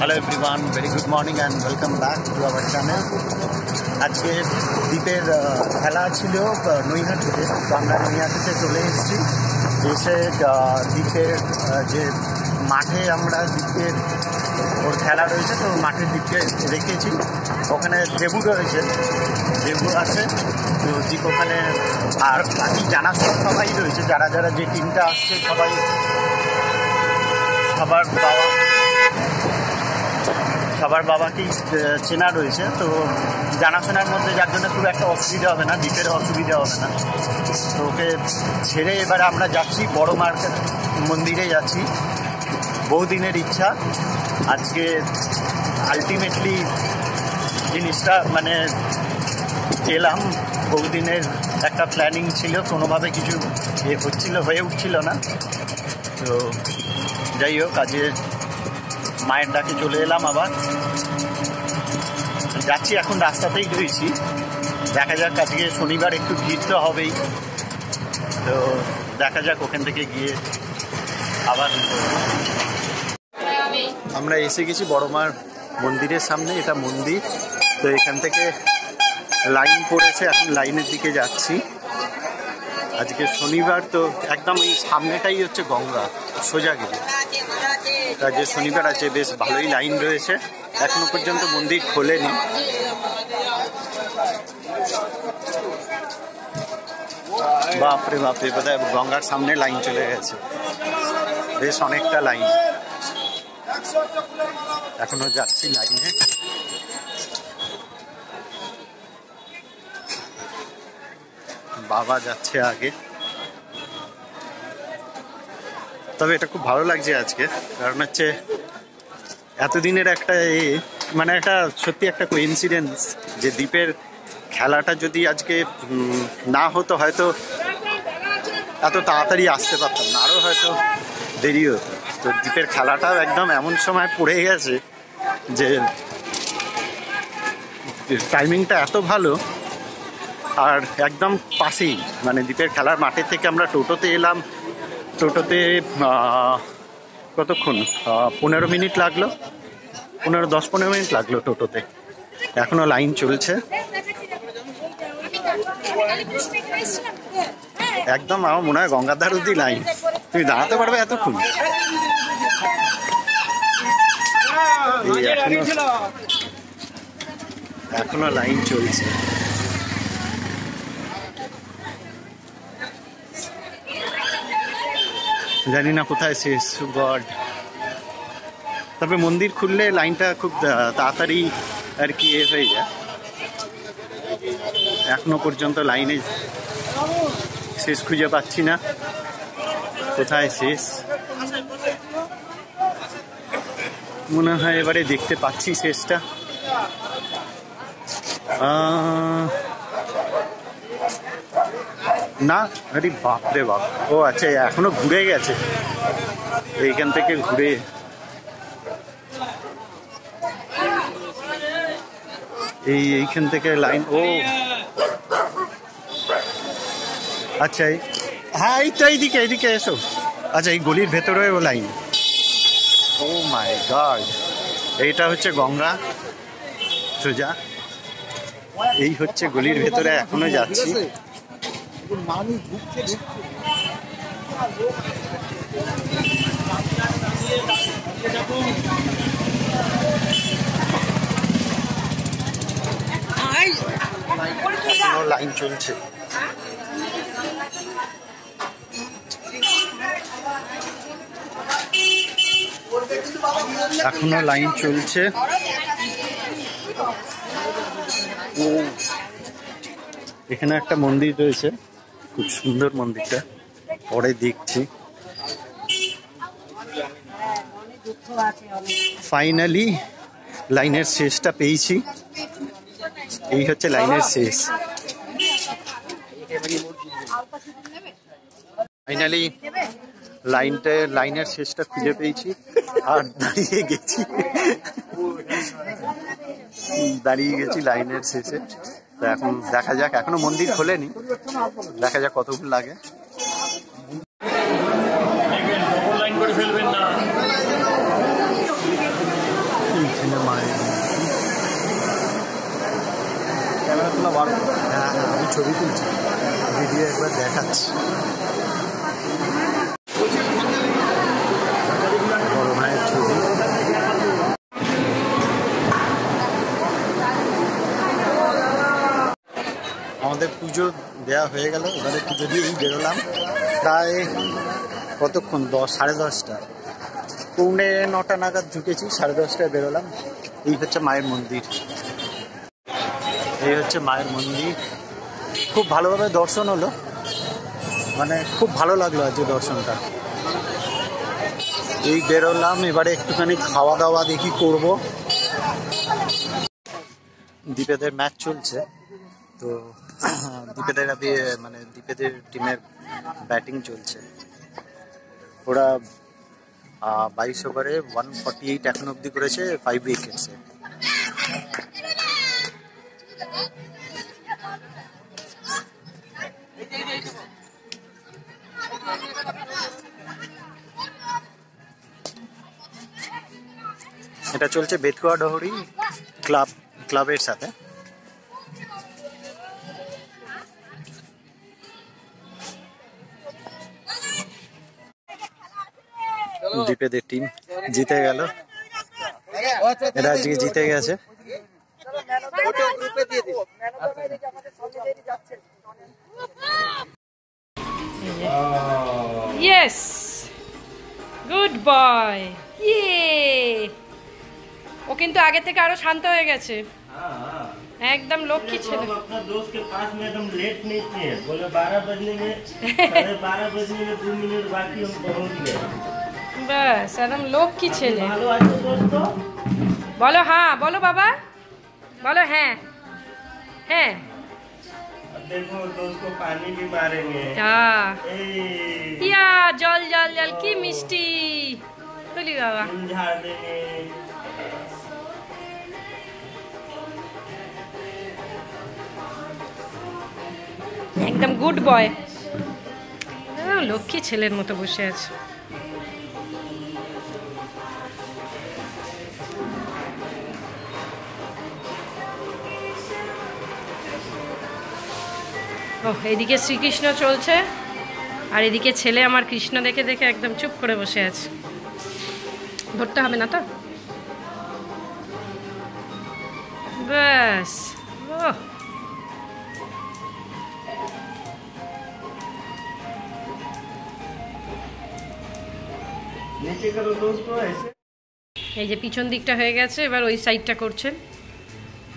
Hello everyone, very good morning and welcome back to our channel. आज के দ্বীপের খেলা ছিল নৈহাটিতে, তো আমরা নৈহাটিতে চলে এসেছি। এসে দ্বীপের যে মাঠে আমরা দ্বীপের ওর খেলা রয়েছে, তো মাঠের দিকে রেখেছি। ওখানে দেবু রয়েছে, দেবু আছে, তো দ্বীপ ওখানে আর বাকি জানাশোনা সবাই রয়েছে। যারা যারা যে টিমটা আসছে সবার বাবাকেই চেনা রয়েছে, তো জানাশোনার মধ্যে যার জন্য খুব একটা অসুবিধা হবে না, দ্বীপের অসুবিধা হবে না। তো ওকে ছেড়ে এবারে আমরা যাচ্ছি বড় মার্কেট মন্দিরে যাচ্ছি। বহুদিনের ইচ্ছা, আজকে আলটিমেটলি জিনিসটা মানে এলাম। বহুদিনের একটা প্ল্যানিং ছিল, কোনোভাবে কিছু হয়ে উঠছিল না। তো যাই হোক, আজকে মায়ের ডাকে চলে এলাম, আবার যাচ্ছি। এখন রাস্তাতেই রয়েছি, দেখা যাক। আজকে শনিবার, একটু ভিড় তো হবেই, তো দেখা যাক ওখান থেকে গিয়ে আবার। আমরা এসে গেছি বড় মার মন্দিরের সামনে, এটা মন্দির। তো এখান থেকে লাইন পড়েছে, এখন লাইনের দিকে যাচ্ছি। আজকে শনিবার, তো একদম এই সামনেটাই হচ্ছে গঙ্গা সোজাগিরি। যে শনিবার আছে, বেশ ভালোই লাইন রয়েছে। এখনো পর্যন্ত মন্দির খোলেনি। বাপরে বাপরে, বোধহয় গঙ্গার সামনে লাইন চলে গেছে, বেশ অনেকটা লাইন। এখনো যাচ্ছি লাইনে। বাবা যাচ্ছে আগে। তবে এটা খুব ভালো লাগছে আজকে, কারণ হচ্ছে এতদিনের একটা মানে একটা সত্যি একটা কোইন্সিডেন্স, যে দ্বীপের খেলাটা যদি আজকে না হতো, হয়তো এত তাড়াতাড়ি আসতে পারতাম না, আরও হয়তো দেরি হতো। তো দ্বীপের খেলাটাও একদম এমন সময় পড়ে গেছে যে টাইমিংটা এত ভালো। আর একদম পাশেই, মানে দ্বীপের খেলার মাঠের থেকে আমরা টোটোতে এলাম। টোটোতে কতক্ষণ, 15 মিনিট লাগলো, 10-15 মিনিট লাগলো টোটোতে। এখনো লাইন চলছে একদম। আমার মনে হয় গঙ্গার ধার অব্দি লাইন। তুমি দাঁড়াতে পারবে এতক্ষণ? এখনো লাইন চলছে। জানি না কোথায় শেষ, গড। তবে মন্দির খুললে লাইনটা খুব তাড়াতাড়ি আর কি হয়ে যায়। এখনো পর্যন্ত লাইনে শেষ খুঁজে পাচ্ছি না, কোথায় শেষ। মনে হয় এবারে দেখতে পাচ্ছি শেষটা। না, আরে বাপরে বাপ, ও আচ্ছা, এখনো ঘুরে গেছে। এইখান থেকে ঘুরে এইখান থেকে লাইন। ও আচ্ছা, হ্যাঁ, এই তো এইদিকে এসো। আচ্ছা, এই গলির ভেতরে ও লাইন। ও মাই গড, এইটা হচ্ছে গঙ্গা সোজা। এই হচ্ছে গলির ভেতরে, এখনো যাচ্ছি। লাইন চলছে। এখনো লাইন চলছে। ও, এখানে একটা মন্দির রয়েছে, খুব সুন্দর মন্দিরটা, পরে দেখছি। ফাইনালি লাইনের শেষটা পেয়েছি। এই হচ্ছে লাইনের শেষ। ফাইনালি লাইনের শেষটা খুঁজে পেয়েছি, আর দাঁড়িয়ে গেছি লাইনের শেষে। তো এখন দেখা যাক, এখনো মন্দির খোলেনি, দেখা যাক কতক্ষণ লাগে। হ্যাঁ হ্যাঁ, আমি ছবি তুলছি, ভিডিও একবার দেখাচ্ছি। বড় ভাইয়ের ছবি। আমাদের পুজো দেওয়া হয়ে গেল, এবারে পুজো দিয়েই বেরোলাম। প্রায় কতক্ষণ, 10, 10:30, 9:45 নাগাদ ঢুকেছি, 10:30টায় বেরোলাম। এই হচ্ছে মায়ের মন্দির, এই হচ্ছে মায়ের মন্দির। খুব ভালোভাবে দর্শন হলো, মানে খুব ভালো লাগলো আজ দর্শনটা। এই বেরোলাম, এবারে একটুখানি খাওয়া দাওয়া দেখি করব। দীপেদের ম্যাচ চলছে, তো দীপেদের মানে দীপেদের টিমের ব্যাটিং চলছে। ওরা 22 ওভারে 148 এখন অব্দি করেছে, 5 উইকেটসে। এটা চলছে বেতকুয়া ডহরি ক্লাবের সাথে। দীপেদের টিম জিতে গেল, এরা আজকে জিতে গেছে। Yes, good boy. ও কিন্তু আগে থেকে আরো শান্ত হয়ে গেছে, एकदम लक्ष्मी ছেলে। अपना दोस्त के पास में एकदम लेट नहीं किए, बोले 12 बजने में 2 मिनट बाकी हम पहुंच गए। बस एकदम लक्ष्मी ছেলে। हेलो आजो दोस्तों, बोलो हाँ, बोलो बाबा, बोलो हैं हैं। अब देखो दोस्त को पानी भी मारेंगे। हाँ ए या जल जल जल की मिष्टी बोली बाबा। झाड़ देंगे। একদম গুড বয়, লক্ষ্মী ছেলের মতো বসে আছে। ওহ, এদিকে শ্রীকৃষ্ণ চলছে, আর এদিকে ছেলে আমার কৃষ্ণ দেখে দেখে একদম চুপ করে বসে আছে। ধরতে হবে না তো, ব্যাস। ওহ, नीचे करो दोस्तों ऐसे। এই যে পিছন দিকটা হয়ে গেছে, এবার ওই সাইডটা করছেন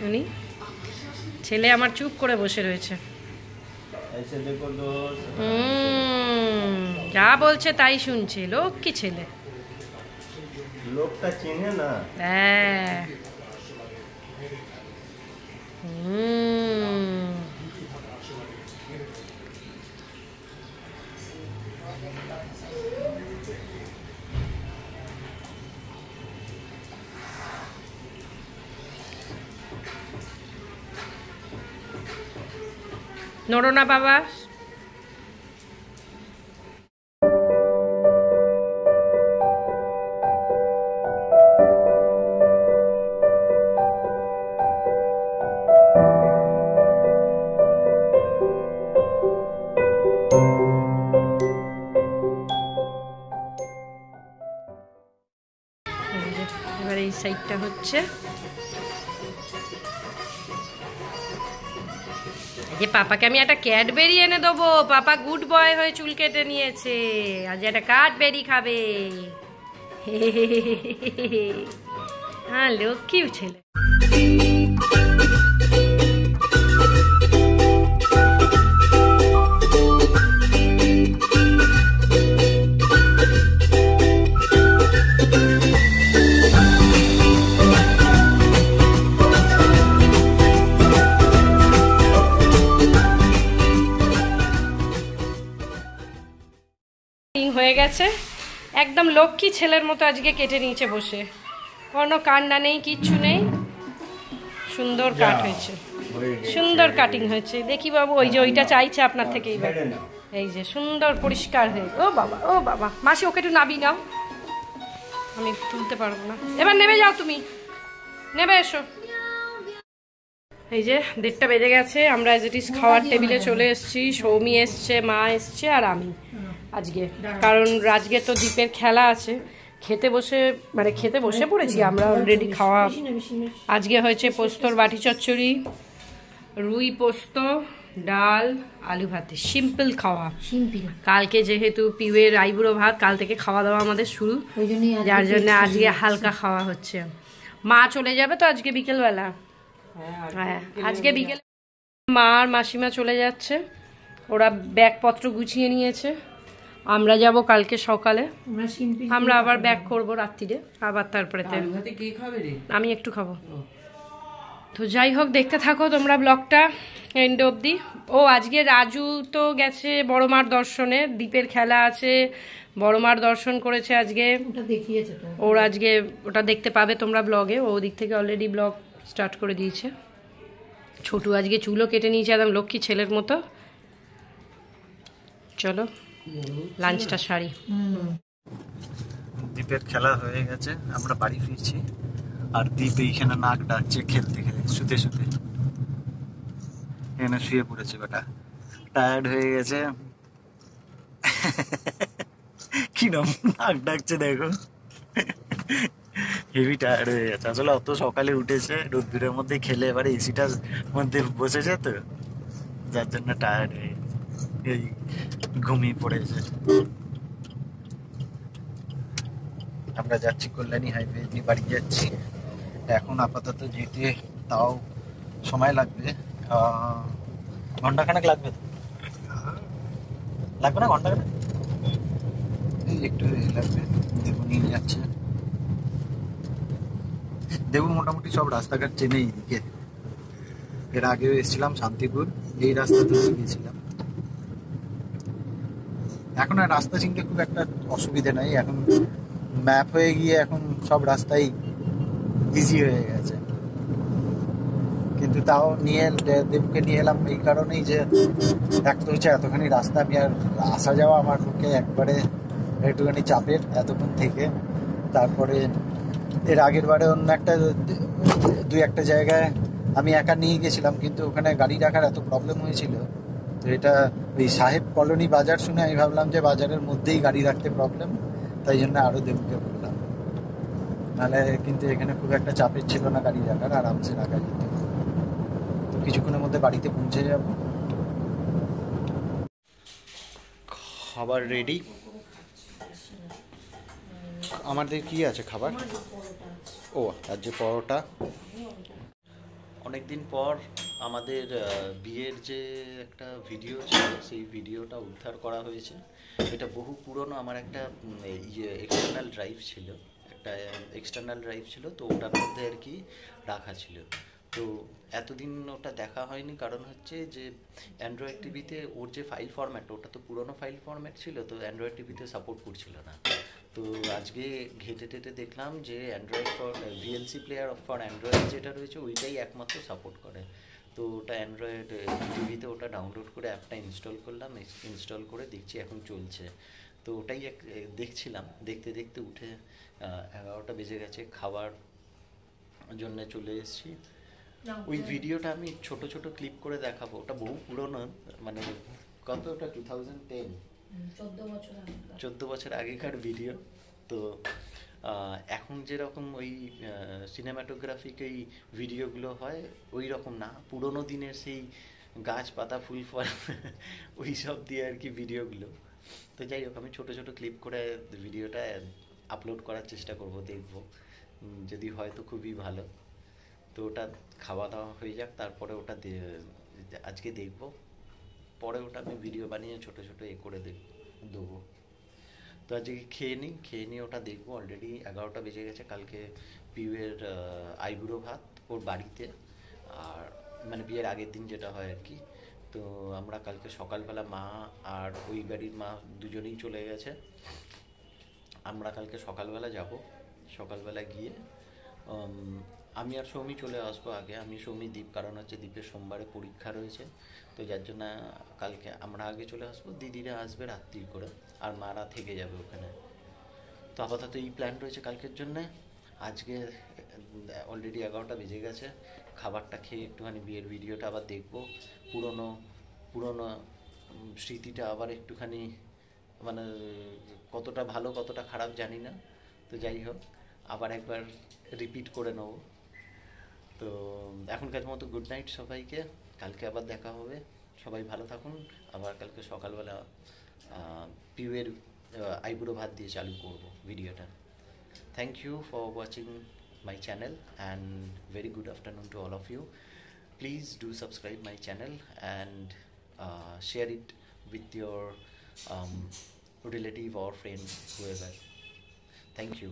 উনি। ছেলে আমার চুপ করে বসে রয়েছে, ऐसे देखो दोस्त। যা বলছে তাই শুনছে, লক্ষ্মী ছেলে। लोग का चिन्ह ना। হ্যাঁ। নড়ো না বাবা। এবার এই সাইডটা হচ্ছে, যে পাপাকে আমি একটা ক্যাডবেরি এনে দেবো। পাপা গুড বয় হয়ে চুল কেটে নিয়েছে, আজ একটা ক্যাডবেরি খাবে। হ্যাঁ, লক্ষ্মী ছেলে। হয়ে গেছে, একদম লক্ষ্মী ছেলের মতো আজকে কেটে নিয়েছে বসে, কোনো কান্না নেই, কিচ্ছু নেই। সুন্দর কাট হয়েছে, সুন্দর কাটিং হয়েছে। দেখি বাবু, ওই যে ওইটা চাইছে আপনার থেকে, এইবার এই যে সুন্দর পরিষ্কার হয়ে। ও বাবা, ও বাবা, মাসি ওকে একটু নাবি নাও, আমি তুলতে পারবো না। এবার নেমে যাও, তুমি নেমে এসো। এই যে 1:30টা বেজে গেছে, আমরা এজ ইট ইজ খাওয়ার টেবিলে চলে এসেছি। সৌমি এসছে, মা এসছে আর আমি আজকে, কারণ আজকে তো দ্বীপের খেলা আছে। খেতে বসে পড়েছি আমরা অলরেডি। খাওয়া আজকে হয়েছে পোস্তর বাটি চচ্চড়ি, রুই পোস্ত, ডাল, আলু ভাতে, সিম্পল খাওয়া। কালকে যেহেতু পিউয়ের আইবুড়ো ভাত, কাল থেকে খাওয়া দাওয়া আমাদের শুরু, যার জন্য আজকে হালকা খাওয়া হচ্ছে। মা চলে যাবে তো আজকে বিকেলবেলা। হ্যাঁ, আজকে বিকেল মা আর মাসিমা চলে যাচ্ছে, ওরা ব্যাগপত্র গুছিয়ে নিয়েছে। আমরা যাব কালকে সকালে, আমরা আবার ব্যাক করব রাত্রিরে, আবার তারপরে আমি একটু খাবো। তো যাই হোক, দেখতে থাকো তোমরা ব্লগটা এন্ড অবধি। ও আজকে রাজু তো গেছে বড় মার দর্শনে, দ্বীপের খেলা আছে, বড় মার দর্শন করেছে আজকে, ওর আজকে ওটা দেখতে পাবে তোমরা ব্লগে। ও দিক থেকে অলরেডি ব্লগ স্টার্ট করে দিয়েছে। ছোটু আজকে চুলও কেটে নিয়েছে একদম লক্ষ্মী ছেলের মতো। চলো লাঞ্চটা সারি। দ্বীপের খেলা হয়ে গেছে, আমরা বাড়ি ফিরছি। আর দ্বীপ এইখানে নাক ডাকছে খেলতে খেলতে, শুতে শুতে এখানে শুয়ে পড়েছে। বেটা টায়ার্ড হয়ে গেছে, কিরম নাক ডাকছে দেখো, হেভি টায়ার্ড হয়ে গেছে। আসলে অত সকালে উঠেছে, রোদ্দুরের মধ্যে খেলে, এবারে এসিটার মধ্যে বসেছে তো, যার জন্য টায়ার্ড হয়ে গেছে, এই ঘুমিয়ে পড়েছে। আমরা যাচ্ছি কল্যাণী হাইওয়ে দিয়ে বাড়ি যাচ্ছি। এখন আপাতত যেতে তাও সময় লাগবে, ঘন্টাখানেক লাগবে। লাগবে না ঘন্টাখানেক, একটু লাগবে। দেবু নিয়ে যাচ্ছে। দেবু মোটামুটি সব রাস্তাঘাট চেনে এইদিকে, এর আগেও এসেছিলাম শান্তিপুর, এই রাস্তা দিয়ে গিয়েছিলাম। এখন আর রাস্তা চিনতে খুব একটা অসুবিধা নাই, এখন ম্যাপ হয়ে গিয়ে এখন সব রাস্তাই ইজি হয়ে গেছে। কিন্তু তাও দেবকে নিয়ে এলাম এই কারণেই যে এক তো হচ্ছে এতখানি রাস্তা, আমি আর আসা যাওয়া আমার পক্ষে একবারে একটুখানি চাপের এতক্ষণ থেকে। তারপরে এর আগের বারে অন্য দুই একটা জায়গায় আমি একা নিয়ে গেছিলাম, কিন্তু ওখানে গাড়ি রাখার এত প্রবলেম হয়েছিল। তো এটা ওই সাহেব কলোনি বাজার শুনে আমি ভাবলাম যে বাজারের মধ্যেই গাড়ি রাখতে প্রবলেম, তাই জন্য আরও দেবকে বললাম। নাহলে কিন্তু এখানে খুব একটা চাপের ছিল না গাড়ি রাখার, আরামসে রাখা যেত। তো কিছুক্ষণের মধ্যে বাড়িতে পৌঁছে যাব। খাবার রেডি। আমাদের কি আছে খাবার? ও আজ যে পরোটা। অনেকদিন পর আমাদের বিয়ের যে একটা ভিডিও ছিল, সেই ভিডিওটা উদ্ধার করা হয়েছে। এটা বহু পুরনো আমার একটা এক্সটার্নাল ড্রাইভ ছিল, তো ওটার মধ্যে আর কি রাখা ছিল। তো এতদিন ওটা দেখা হয়নি, কারণ হচ্ছে যে অ্যান্ড্রয়েড টিভিতে ওর যে ফাইল ফরম্যাট, ওটা তো পুরনো ফাইল ফরম্যাট ছিল, তো অ্যান্ড্রয়েড টিভিতে সাপোর্ট করছিল না। তো আজকে ঘেটে টেটে দেখলাম যে Android VLC player for Android যেটা রয়েছে ওইটাই একমাত্র সাপোর্ট করে। তো ওটা অ্যান্ড্রয়েড টিভিতে ওটা ডাউনলোড করে অ্যাপটা ইনস্টল করলাম, ইনস্টল করে দেখছি এখন চলছে। তো ওটাই দেখছিলাম, দেখতে দেখতে উঠে 11টা বেজে গেছে, খাবার জন্য চলে এসেছি। ওই ভিডিওটা আমি ছোট ছোট ক্লিপ করে দেখাবো, ওটা বহু পুরনো, মানে কত, ওটা 2010, 14 বছর আগেকার ভিডিও। তো এখন যেরকম ওই সিনেমাটোগ্রাফিক এই ভিডিওগুলো হয় ওই রকম না, পুরোনো দিনের সেই গাছপাতা ফুল ফল ওই সব দিয়ে আর কি ভিডিওগুলো। তো যাই হোক, আমি ছোট ছোট ক্লিপ করে ভিডিওটা আপলোড করার চেষ্টা করব, দেখব যদি হয় তো খুবই ভালো। তো ওটা খাওয়া দাওয়া হয়ে যাক, তারপরে ওটা আজকে দেখব, পরে ওটা আমি ভিডিও বানিয়ে ছোট ছোট করে দেবো। তো আজকে খেয়ে নিই ওটা দেখবো। অলরেডি 11টা বেজে গেছে। কালকে পিউয়ের আইবুড়ো ভাত ওর বাড়িতে, আর মানে বিয়ের আগের দিন যেটা হয় আর কি। তো আমরা কালকে সকালবেলা, মা আর ওই বাড়ির মা দুজনেই চলে গেছে, আমরা কালকে সকালবেলা যাব। সকালবেলা গিয়ে আমি আর সৌমি চলে আসবো আগে, আমি সৌমি দ্বীপ, কারণ হচ্ছে দ্বীপের সোমবারে পরীক্ষা রয়েছে, তো যার জন্য কালকে আমরা আগে চলে আসবো, দিদিরা আসবে রাত্রি করে, আর মারা থেকে যাবে ওখানে। তো আপাতত এই প্ল্যান রয়েছে কালকের জন্যে। আজকে অলরেডি 11টা বেজে গেছে। খাবারটা খেয়ে একটুখানি বিয়ের ভিডিওটা আবার দেখবো, পুরনো পুরনো স্মৃতিটা আবার একটুখানি, মানে কতটা ভালো কতটা খারাপ জানি না, তো যাই হোক আবার একবার রিপিট করে নেব। তো এখনকার মতো গুড নাইট সবাইকে, কালকে আবার দেখা হবে, সবাই ভালো থাকুন। আবার কালকে সকালবেলা পিউয়ের আইবুড়ো ভাত দিয়ে চালু করব ভিডিওটা। Thank you for watching my channel and very good afternoon to all of you. Please do subscribe my channel and share it with your relative or friend, whoever. Thank you.